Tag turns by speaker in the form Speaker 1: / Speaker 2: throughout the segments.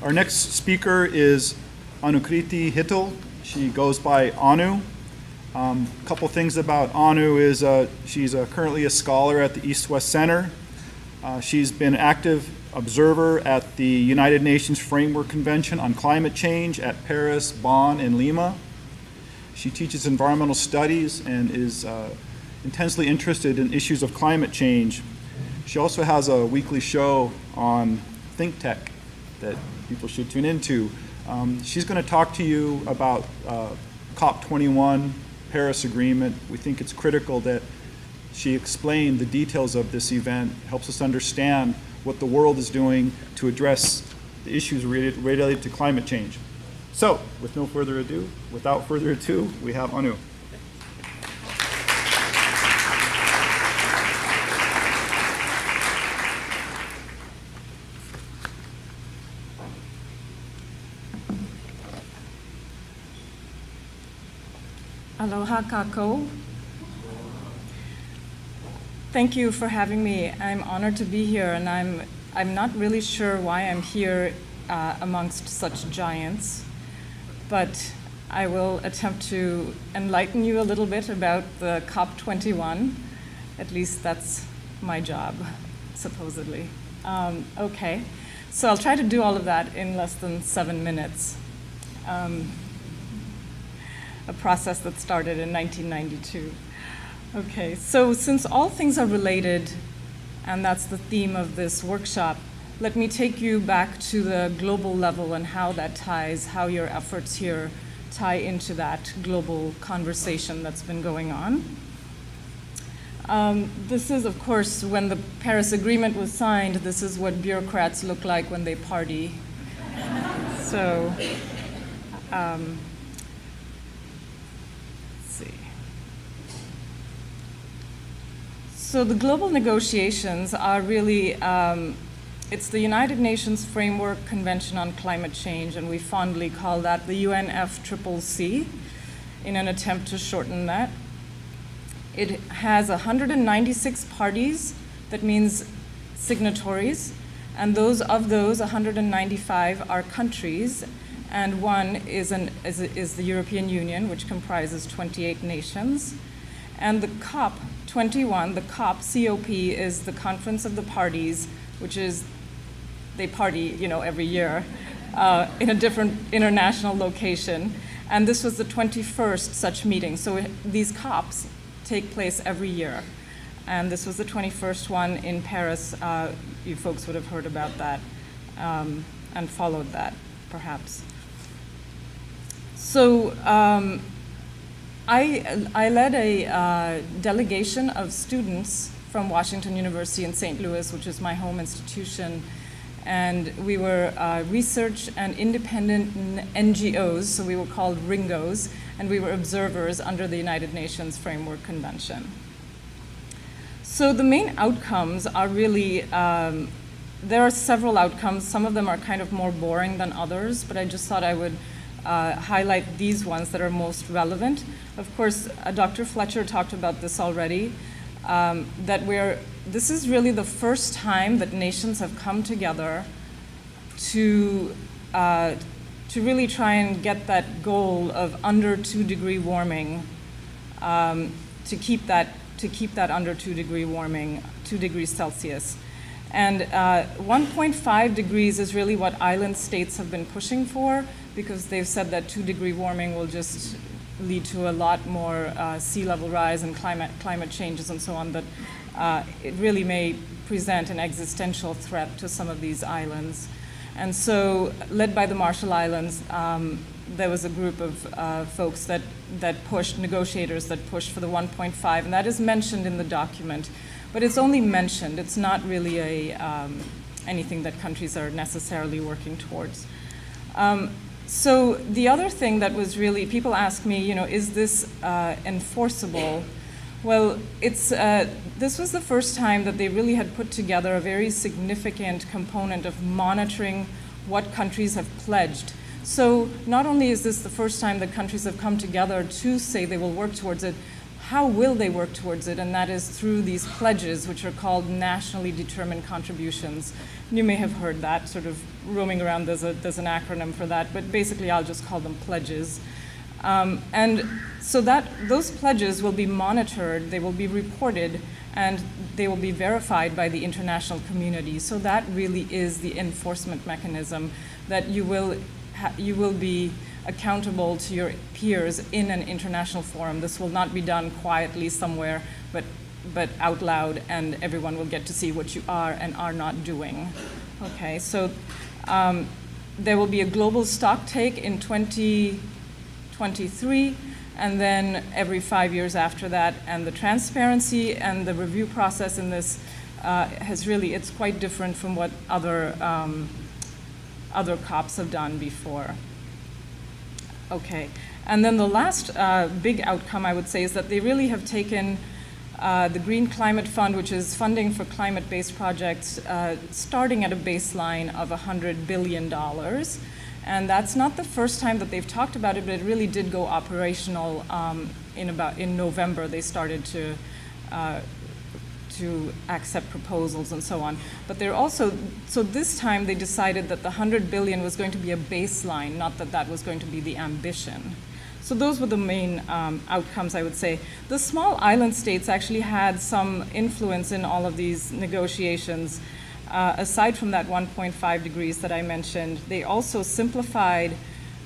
Speaker 1: Our next speaker is Anukriti Hittal. She goes by Anu. A couple things about Anu is she's currently a scholar at the East-West Center. She's been an active observer at the United Nations Framework Convention on Climate Change at Paris, Bonn, and Lima. She teaches environmental studies and is intensely interested in issues of climate change. She also has a weekly show on Think Tech that people should tune into. She's going to talk to you about COP21, Paris Agreement. We think it's critical that she explain the details of this event, helps us understand what the world is doing to address the issues related to climate change. So, without further ado, we have Anu.
Speaker 2: Aloha kako. Thank you for having me. I'm honored to be here, and I'm not really sure why I'm here amongst such giants, but I will attempt to enlighten you a little bit about the COP21. At least that's my job, supposedly. Okay, so I'll try to do all of that in less than 7 minutes. A process that started in 1992. Okay, so since all things are related, and that's the theme of this workshop, let me take you back to the global level and how that ties, how your efforts here tie into that global conversation that's been going on. This is, of course, when the Paris Agreement was signed, this is what bureaucrats look like when they party. So, So the global negotiations are really, it's the United Nations Framework Convention on Climate Change, and we fondly call that the UNFCCC in an attempt to shorten that. It has 196 parties, that means signatories, and of those 195 are countries, and one is the European Union, which comprises 28 nations. And the COP21, the COP, is the Conference of the Parties, which is, they party, every year in a different international location. And this was the 21st such meeting. So these COPs take place every year. And this was the 21st one in Paris. You folks would have heard about that and followed that, perhaps. So, I led a delegation of students from Washington University in St. Louis, which is my home institution, and we were research and independent NGOs, so we were called RINGOs, and we were observers under the United Nations Framework Convention. So the main outcomes are really, there are several outcomes. Some of them are kind of more boring than others, but I just thought I would highlight these ones that are most relevant. Of course, Dr. Fletcher talked about this already, this is really the first time that nations have come together to really try and get that goal of under 2-degree warming, to keep that under 2-degree warming, 2 degrees Celsius. And 1.5 degrees is really what island states have been pushing for, because they've said that 2-degree warming will just lead to a lot more sea level rise and climate changes and so on, that it really may present an existential threat to some of these islands. And so, led by the Marshall Islands, there was a group of folks that pushed, negotiators that pushed for the 1.5, and that is mentioned in the document. But it's only mentioned. It's not really anything that countries are necessarily working towards. So the other thing that was really, people ask me, is this enforceable? Well, this was the first time that they really had put together a very significant component of monitoring what countries have pledged. So not only is this the first time that countries have come together to say they will work towards it, how will they work towards it? And that is through these pledges, which are called nationally determined contributions. You may have heard that sort of roaming around. There's an acronym for that, but basically I'll just call them pledges. And so those pledges will be monitored, they will be reported, and they will be verified by the international community. So that really is the enforcement mechanism, that you will be accountable to your peers in an international forum. This will not be done quietly somewhere, but out loud, and everyone will get to see what you are and are not doing. Okay, so there will be a global stock take in 2023, and then every 5 years after that. And the transparency and the review process in this it's quite different from what other COPs have done before. Okay, and then the last big outcome, I would say, is that they really have taken the Green Climate Fund, which is funding for climate-based projects, starting at a baseline of $100 billion. And that's not the first time that they've talked about it, but it really did go operational in November. They started to accept proposals and so on. But they're also, so this time they decided that the 100 billion was going to be a baseline, not that that was going to be the ambition. So those were the main outcomes, I would say. The small island states actually had some influence in all of these negotiations. Aside from that 1.5 degrees that I mentioned, they also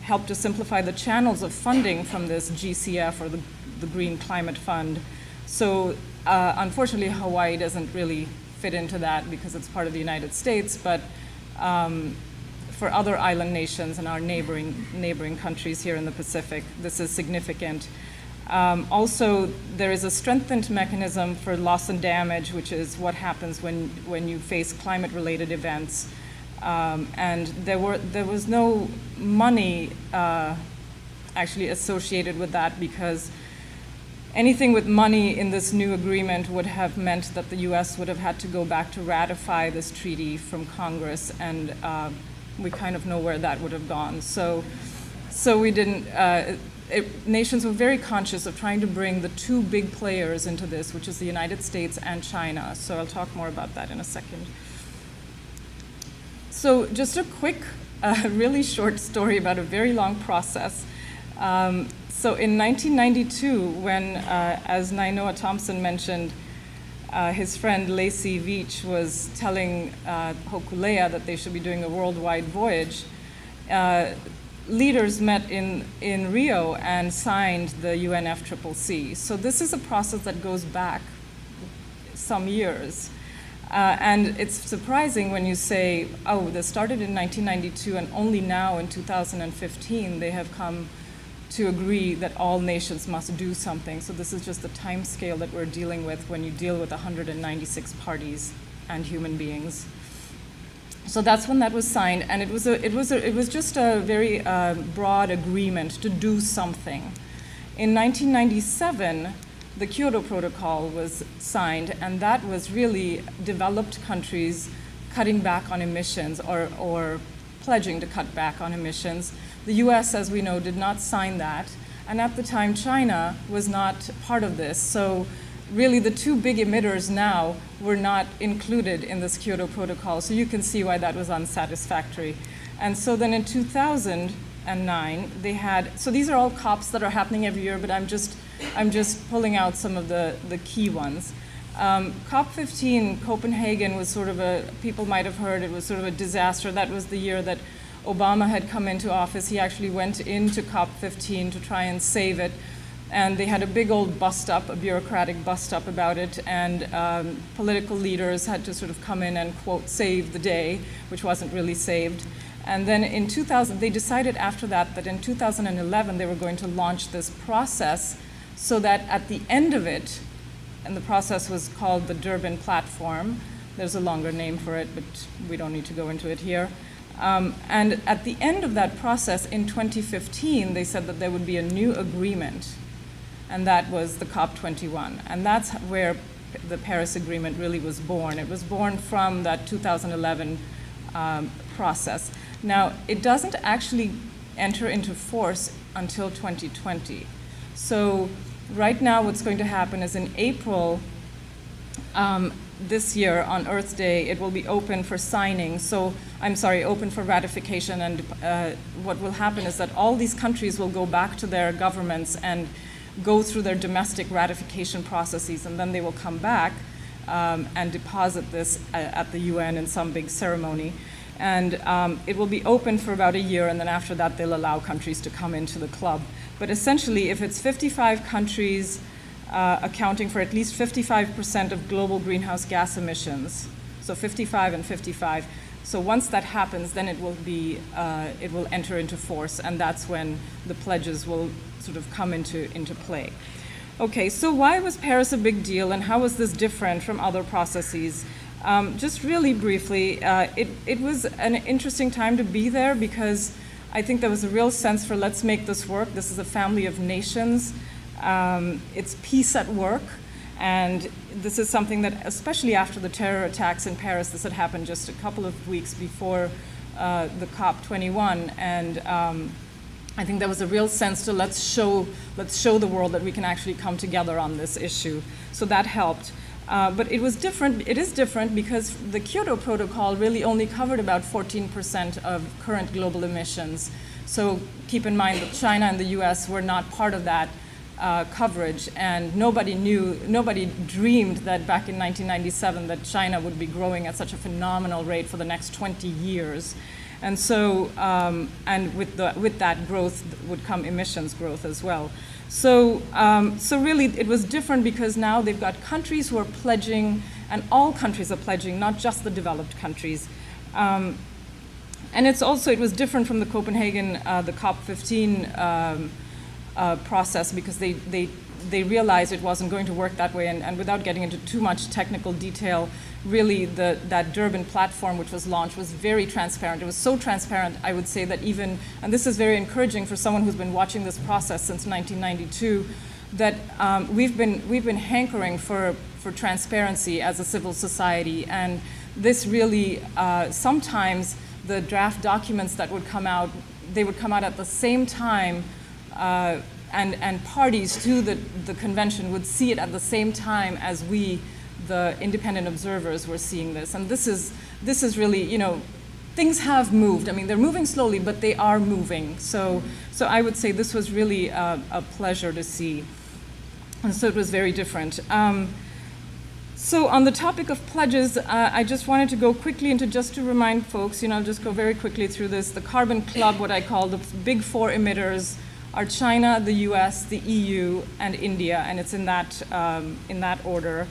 Speaker 2: helped to simplify the channels of funding from this GCF, or the Green Climate Fund. So unfortunately, Hawaii doesn't really fit into that because it's part of the United States, but for other island nations and our neighboring countries here in the Pacific, this is significant. Also, there is a strengthened mechanism for loss and damage, which is what happens when you face climate-related events. And there was no money actually associated with that, because anything with money in this new agreement would have meant that the US would have had to go back to ratify this treaty from Congress, and we kind of know where that would have gone. So we didn't, nations were very conscious of trying to bring the two big players into this, which is the United States and China. So I'll talk more about that in a second. So just a quick, really short story about a very long process. So in 1992, when, as Nainoa Thompson mentioned, his friend Lacey Veach was telling Hokulea that they should be doing a worldwide voyage, leaders met in Rio and signed the UNFCCC. So this is a process that goes back some years. And it's surprising when you say, oh, this started in 1992, and only now in 2015 they have come to agree that all nations must do something. So this is just the time scale that we're dealing with when you deal with 196 parties and human beings. So that's when that was signed, and it was just a very broad agreement to do something. In 1997, the Kyoto Protocol was signed, and that was really developed countries cutting back on emissions, or pledging to cut back on emissions. The US, as we know, did not sign that, and at the time China was not part of this. So really the two big emitters now were not included in this Kyoto Protocol, so you can see why that was unsatisfactory. And so then in 2009, they had, so these are all COPs that are happening every year, but I'm just pulling out some of the key ones. COP15, Copenhagen, was sort of people might have heard, it was sort of a disaster. That was the year that Obama had come into office. He actually went into COP15 to try and save it. And they had a big old bust-up, a bureaucratic bust-up about it, and political leaders had to sort of come in and, quote, save the day, which wasn't really saved. And then in 2000, they decided after that in 2011 they were going to launch this process, so that at the end of it, and the process was called the Durban Platform. There's a longer name for it, but we don't need to go into it here. And at the end of that process in 2015, they said that there would be a new agreement, and that was the COP21. And that's where the Paris Agreement really was born. It was born from that 2011 process. Now, it doesn't actually enter into force until 2020. So Right now, what's going to happen is in April this year on Earth Day, it will be open for signing. So, I'm sorry, open for ratification. And what will happen is that all these countries will go back to their governments and go through their domestic ratification processes, and then they will come back and deposit this at the UN in some big ceremony. And it will be open for about a year, and then after that, they'll allow countries to come into the club. But essentially, if it's 55 countries accounting for at least 55% of global greenhouse gas emissions, so 55 and 55. So once that happens, then it will enter into force, and that's when the pledges will sort of come into play. Okay, so why was Paris a big deal, and how was this different from other processes? Just really briefly, it was an interesting time to be there because I think there was a real sense for let's make this work. This is a family of nations. It's peace at work. And this is something that, especially after the terror attacks in Paris, this had happened just a couple of weeks before the COP21. And I think there was a real sense to let's show the world that we can actually come together on this issue. So that helped. But it was different. It is different because the Kyoto Protocol really only covered about 14% of current global emissions. So keep in mind that China and the US were not part of that coverage, and nobody dreamed that back in 1997 that China would be growing at such a phenomenal rate for the next 20 years. And so, and with that growth would come emissions growth as well. So, so really it was different because now they've got countries who are pledging, and all countries are pledging, not just the developed countries. And it was different from the Copenhagen, the COP15 process because they realized it wasn't going to work that way, and without getting into too much technical detail, really that Durban platform which was launched was very transparent. It was so transparent, I would say, that even, and this is very encouraging for someone who's been watching this process since 1992, that we've been hankering for transparency as a civil society, and this really, sometimes the draft documents that would come out, they would come out at the same time, and parties to the convention would see it at the same time as we, the independent observers, were seeing this. And this is really, you know, things have moved. I mean, they're moving slowly, but they are moving. So I would say this was really a pleasure to see. And so it was very different. So on the topic of pledges, I just wanted to go quickly into, just to remind folks, you know, I'll just go very quickly through this. The Carbon Club, what I call the big four emitters, are China, the US, the EU, and India, and it's in that order.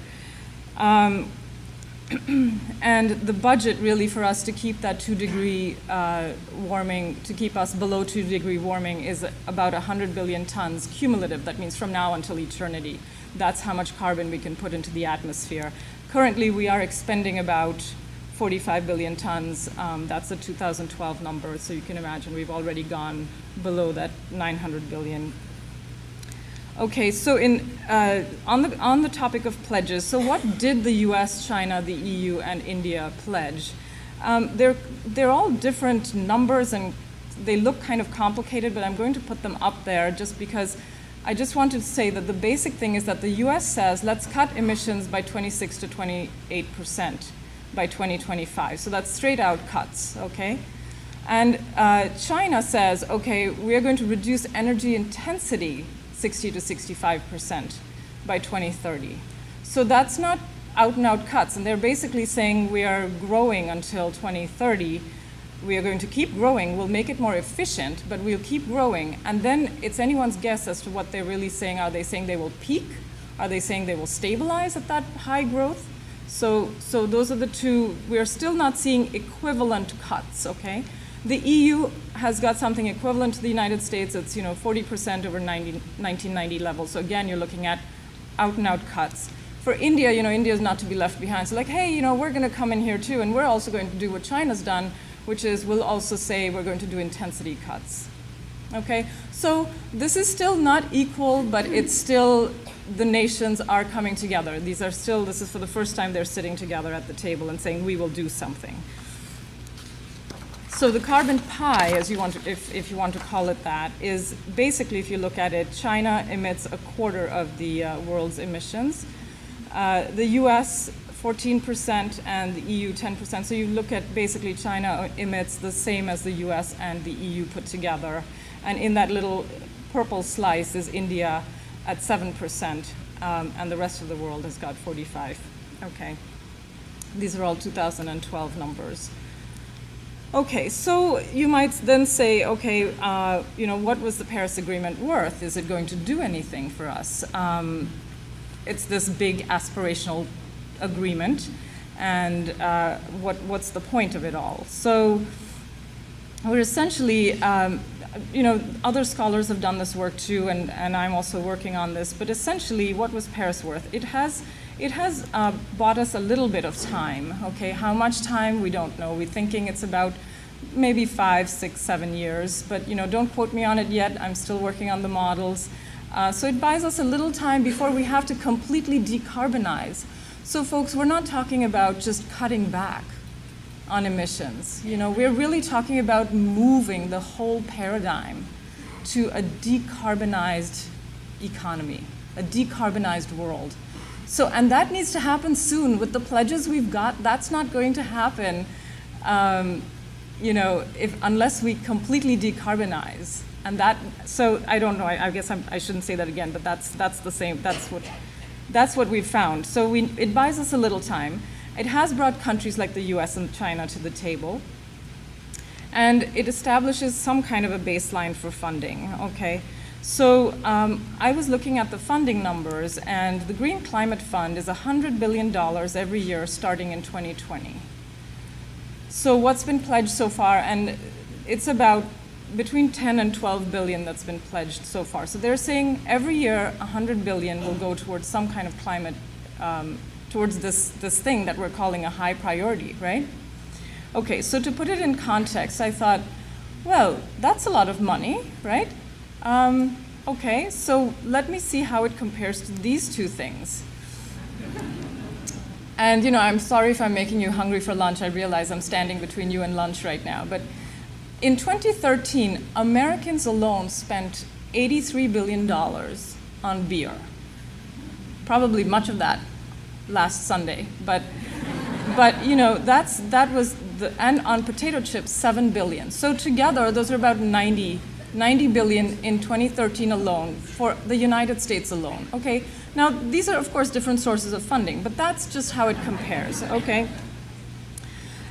Speaker 2: And the budget really for us to keep that 2-degree warming, to keep us below 2-degree warming, is about 100 billion tons cumulative. That means from now until eternity. That's how much carbon we can put into the atmosphere. Currently, we are expending about 45 billion tons. That's a 2012 number, so you can imagine we've already gone below that 900 billion. Okay, so on the topic of pledges, so what did the US, China, the EU, and India pledge? They're all different numbers, and they look kind of complicated, but I'm going to put them up there just because I just wanted to say that the basic thing is that the US says, let's cut emissions by 26 to 28% by 2025. So that's straight out cuts, okay? And China says, okay, we're going to reduce energy intensity 60 to 65% by 2030. So that's not out and out cuts. And they're basically saying we are growing until 2030. We are going to keep growing. We'll make it more efficient, but we'll keep growing. And then it's anyone's guess as to what they're really saying. Are they saying they will peak? Are they saying they will stabilize at that high growth? So those are the two. We're still not seeing equivalent cuts, okay? The EU has got something equivalent to the United States. It's 40% over 1990 levels. So again, you're looking at out and out cuts. For India, India is not to be left behind. So like, hey, we're going to come in here too, and we're also going to do what China's done, which is we'll also say we're going to do intensity cuts. Okay, so this is still not equal, but it's still, the nations are coming together. This is for the first time they're sitting together at the table and saying we will do something. So the carbon pie, as you want to, if you want to call it that, is basically, if you look at it, China emits a quarter of the world's emissions. The US 14% and the EU 10%. So you look at basically China emits the same as the US and the EU put together. And in that little purple slice is India at 7%, and the rest of the world has got 45. Okay. These are all 2012 numbers. Okay, so you might then say, okay, you know, what was the Paris Agreement worth? Is it going to do anything for us? It's this big aspirational agreement, and what's the point of it all? So we're essentially, you know, other scholars have done this work too, and I'm also working on this, but essentially, what was Paris worth? It has bought us a little bit of time, okay? How much time, we don't know. We're thinking it's about maybe 5, 6, 7 years, but you know, don't quote me on it yet. I'm still working on the models. So it buys us a little time before we have to completely decarbonize. So folks, we're not talking about just cutting back on emissions. You know, we're really talking about moving the whole paradigm to a decarbonized economy, a decarbonized world. So, and that needs to happen soon. With the pledges we've got, that's not going to happen, you know, unless we completely decarbonize. And that, so I don't know, I guess I shouldn't say that again, but that's the same, that's what we've found. So it buys us a little time. It has brought countries like the US and China to the table. And it establishes some kind of a baseline for funding, okay? So I was looking at the funding numbers, and the Green Climate Fund is $100 billion every year starting in 2020. So what's been pledged so far, and it's about between 10 and 12 billion that's been pledged so far. So they're saying every year 100 billion will go towards some kind of climate, towards this thing that we're calling a high priority, right? Okay, so to put it in context, I thought, well, that's a lot of money, right? Okay, so let me see how it compares to these two things. And you know, I'm sorry if I'm making you hungry for lunch. I realize I'm standing between you and lunch right now. But in 2013, Americans alone spent $83 billion on beer. Probably much of that last Sunday. But you know, that was and on potato chips, 7 billion. So together, those are about 90 billion in 2013 alone for the United States alone, okay? Now, these are, of course, different sources of funding, but that's just how it compares, okay?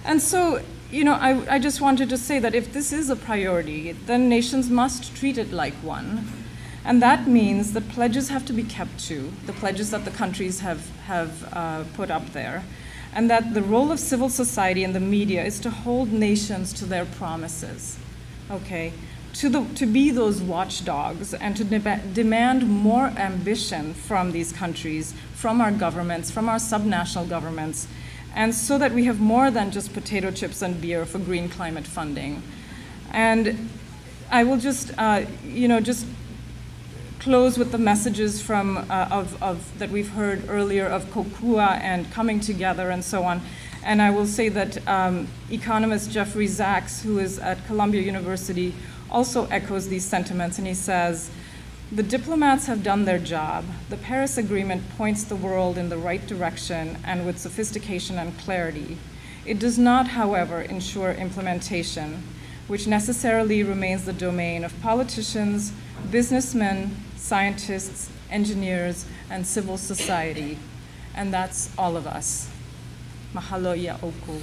Speaker 2: And so, you know, I just wanted to say that if this is a priority, then nations must treat it like one. And that means that pledges have to be kept to, the pledges that the countries have put up there, and that the role of civil society and the media is to hold nations to their promises, okay? To be those watchdogs and to demand more ambition from these countries, from our governments, from our subnational governments, and so that we have more than just potato chips and beer for green climate funding. And I will just, you know, just close with the messages from that we've heard earlier of COCUA and coming together and so on. And I will say that economist Jeffrey Sachs, who is at Columbia University, also echoes these sentiments, and he says, "The diplomats have done their job. The Paris Agreement points the world in the right direction and with sophistication and clarity. It does not, however, ensure implementation, which necessarily remains the domain of politicians, businessmen, scientists, engineers, and civil society." And that's all of us. Mahalo ya oku.